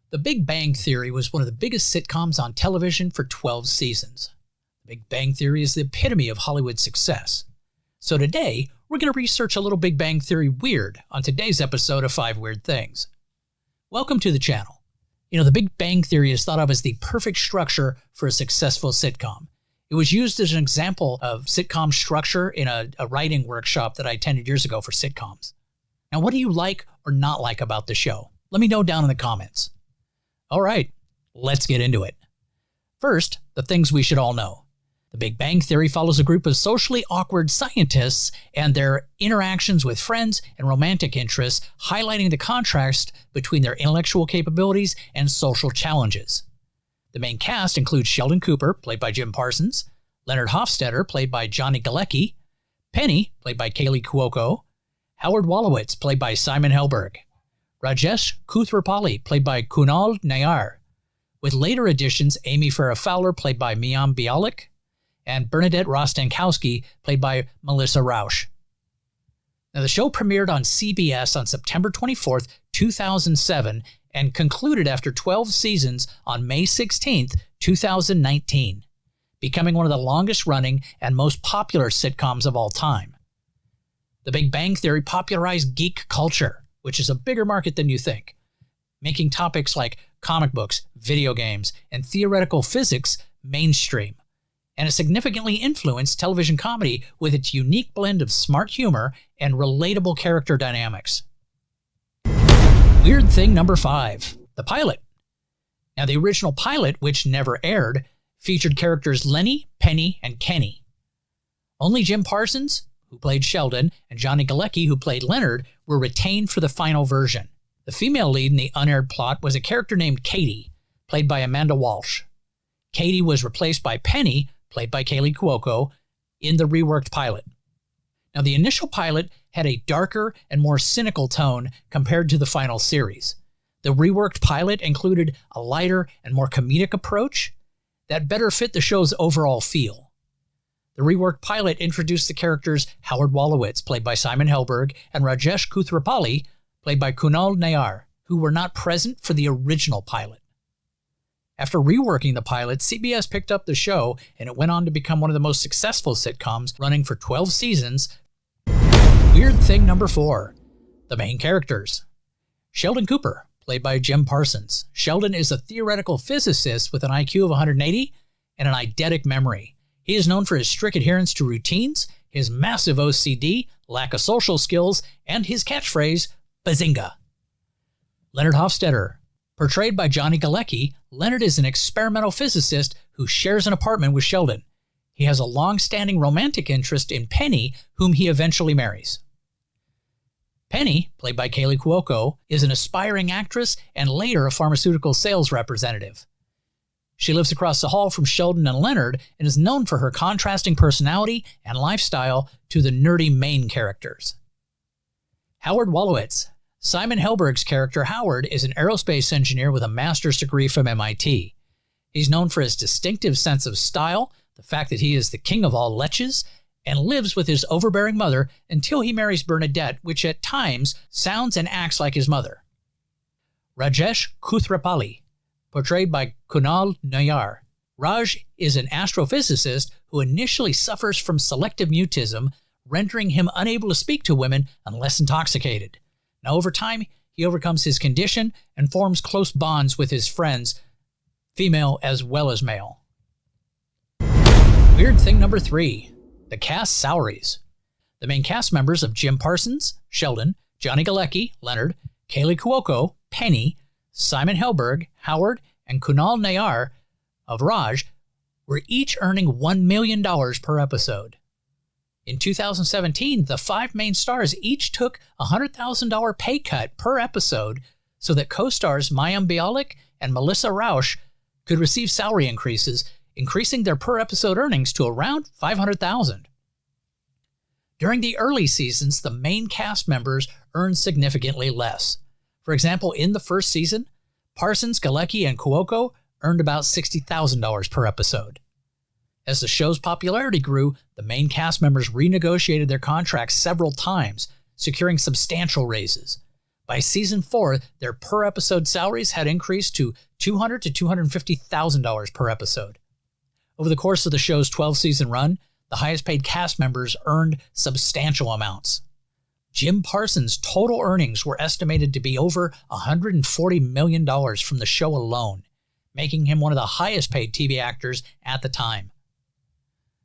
The Big Bang Theory was one of the biggest sitcoms on television for 12 seasons. The Big Bang Theory is the epitome of Hollywood success. So today, we're going to research a little Big Bang Theory weird on today's episode of 5 Weird Things. Welcome to the channel. The Big Bang Theory is thought of as the perfect structure for a successful sitcom. It was used as an example of sitcom structure in a writing workshop that I attended years ago for sitcoms. Now, what do you like or not like about the show? Let me know down in the comments. All right, let's get into it. First, the things we should all know. The Big Bang Theory follows a group of socially awkward scientists and their interactions with friends and romantic interests, highlighting the contrast between their intellectual capabilities and social challenges. The main cast includes Sheldon Cooper, played by Jim Parsons, Leonard Hofstadter, played by Johnny Galecki, Penny, played by Kaylee Cuoco, Howard Wolowitz, played by Simon Helberg, Rajesh Kuthrapalli, played by Kunal Nayyar, with later additions Amy Farrah Fowler, played by Mayim Bialik, and Bernadette Rostankowski, played by Melissa Rauch. Now, the show premiered on CBS on September 24th, 2007, and concluded after 12 seasons on May 16th, 2019, becoming one of the longest-running and most popular sitcoms of all time. The Big Bang Theory popularized geek culture, which is a bigger market than you think, making topics like comic books, video games, and theoretical physics mainstream, and it significantly influenced television comedy with its unique blend of smart humor and relatable character dynamics. Weird thing number 5, the pilot. Now, the original pilot, which never aired, featured characters Lenny, Penny, and Kenny. Only Jim Parsons, who played Sheldon, and Johnny Galecki, who played Leonard, were retained for the final version. The female lead in the unaired plot was a character named Katie, played by Amanda Walsh. Katie was replaced by Penny, played by Kaylee Cuoco, in the reworked pilot. Now, the initial pilot had a darker and more cynical tone compared to the final series. The reworked pilot included a lighter and more comedic approach that better fit the show's overall feel. The reworked pilot introduced the characters Howard Wolowitz, played by Simon Helberg, and Rajesh Kuthrapalli, played by Kunal Nayyar, who were not present for the original pilot. After reworking the pilot, CBS picked up the show, and it went on to become one of the most successful sitcoms, running for 12 seasons. Weird thing number 4, the main characters. Sheldon Cooper, played by Jim Parsons. Sheldon is a theoretical physicist with an IQ of 180 and an eidetic memory. He is known for his strict adherence to routines, his massive OCD, lack of social skills, and his catchphrase, Bazinga. Leonard Hofstadter. Portrayed by Johnny Galecki, Leonard is an experimental physicist who shares an apartment with Sheldon. He has a long-standing romantic interest in Penny, whom he eventually marries. Penny, played by Kaylee Cuoco, is an aspiring actress and later a pharmaceutical sales representative. She lives across the hall from Sheldon and Leonard and is known for her contrasting personality and lifestyle to the nerdy main characters. Howard Wolowitz. Simon Helberg's character Howard is an aerospace engineer with a master's degree from MIT. He's known for his distinctive sense of style, the fact that he is the king of all leches, and lives with his overbearing mother until he marries Bernadette, which at times sounds and acts like his mother. Rajesh Kuthrapalli. Portrayed by Kunal Nayyar. Raj is an astrophysicist who initially suffers from selective mutism, rendering him unable to speak to women unless intoxicated. Now, over time, he overcomes his condition and forms close bonds with his friends, female as well as male. Weird thing number 3, the cast salaries. The main cast members of Jim Parsons, Sheldon, Johnny Galecki, Leonard, Kaylee Cuoco, Penny, Simon Helberg, Howard, and Kunal Nayyar of Raj were each earning $1 million per episode. In 2017, the 5 main stars each took a $100,000 pay cut per episode so that co-stars Mayim Bialik and Melissa Rauch could receive salary increases, increasing their per-episode earnings to around $500,000. During the early seasons, the main cast members earned significantly less. For example, in the first season, Parsons, Galecki, and Cuoco earned about $60,000 per episode. As the show's popularity grew, the main cast members renegotiated their contracts several times, securing substantial raises. By season 4, their per-episode salaries had increased to $200,000 to $250,000 per episode. Over the course of the show's 12-season run, the highest-paid cast members earned substantial amounts. Jim Parsons' total earnings were estimated to be over $140 million from the show alone, making him one of the highest-paid TV actors at the time.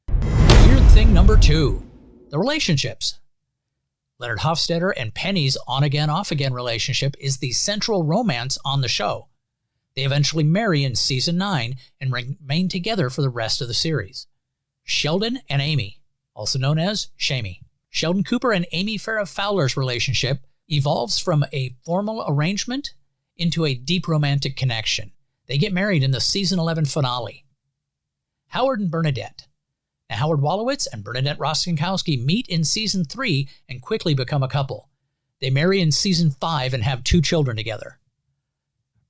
Weird thing number 2, the relationships. Leonard Hofstadter and Penny's on-again, off-again relationship is the central romance on the show. They eventually marry in season 9 and remain together for the rest of the series. Sheldon and Amy, also known as Shamey. Sheldon Cooper and Amy Farrah Fowler's relationship evolves from a formal arrangement into a deep romantic connection. They get married in the season 11 finale. Howard and Bernadette. Now, Howard Wolowitz and Bernadette Rostenkowski meet in season 3 and quickly become a couple. They marry in season 5 and have 2 children together.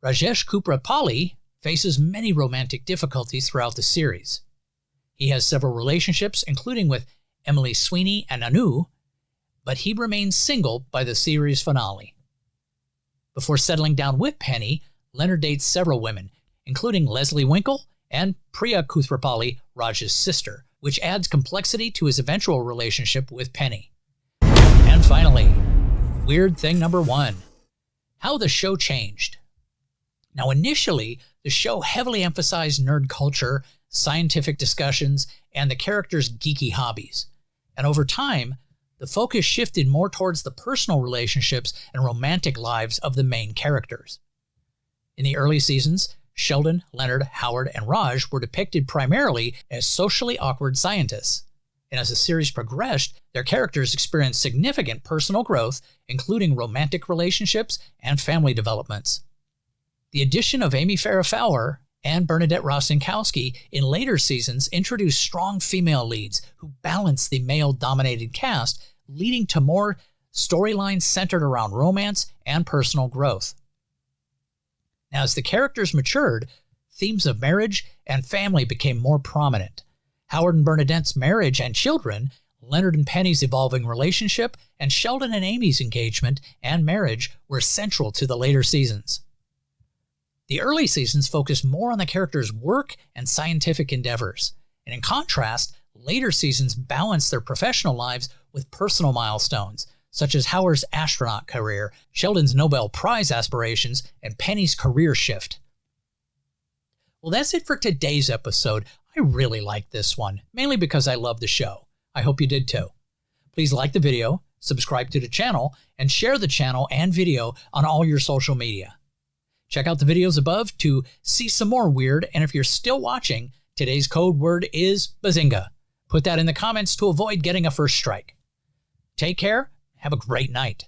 Rajesh Kuprapalli faces many romantic difficulties throughout the series. He has several relationships, including with Emily Sweeney and Anu, but he remains single by the series finale. Before settling down with Penny, Leonard dates several women, including Leslie Winkle and Priya Kuprapalli, Raj's sister, which adds complexity to his eventual relationship with Penny. And finally, weird thing number 1, how the show changed. Now, initially, the show heavily emphasized nerd culture, scientific discussions, and the characters' geeky hobbies. And over time, the focus shifted more towards the personal relationships and romantic lives of the main characters. In the early seasons, Sheldon, Leonard, Howard, and Raj were depicted primarily as socially awkward scientists. And as the series progressed, their characters experienced significant personal growth, including romantic relationships and family developments. The addition of Amy Farrah Fowler and Bernadette Rostenkowski in later seasons introduced strong female leads who balanced the male-dominated cast, leading to more storylines centered around romance and personal growth. Now, as the characters matured, themes of marriage and family became more prominent. Howard and Bernadette's marriage and children, Leonard and Penny's evolving relationship, and Sheldon and Amy's engagement and marriage were central to the later seasons. The early seasons focused more on the characters' work and scientific endeavors, and in contrast, later seasons balanced their professional lives with personal milestones, such as Howard's astronaut career, Sheldon's Nobel Prize aspirations, and Penny's career shift. Well, that's it for today's episode. I really liked this one, mainly because I love the show. I hope you did too. Please like the video, subscribe to the channel, and share the channel and video on all your social media. Check out the videos above to see some more weird, and if you're still watching, today's code word is Bazinga. Put that in the comments to avoid getting a first strike. Take care. Have a great night.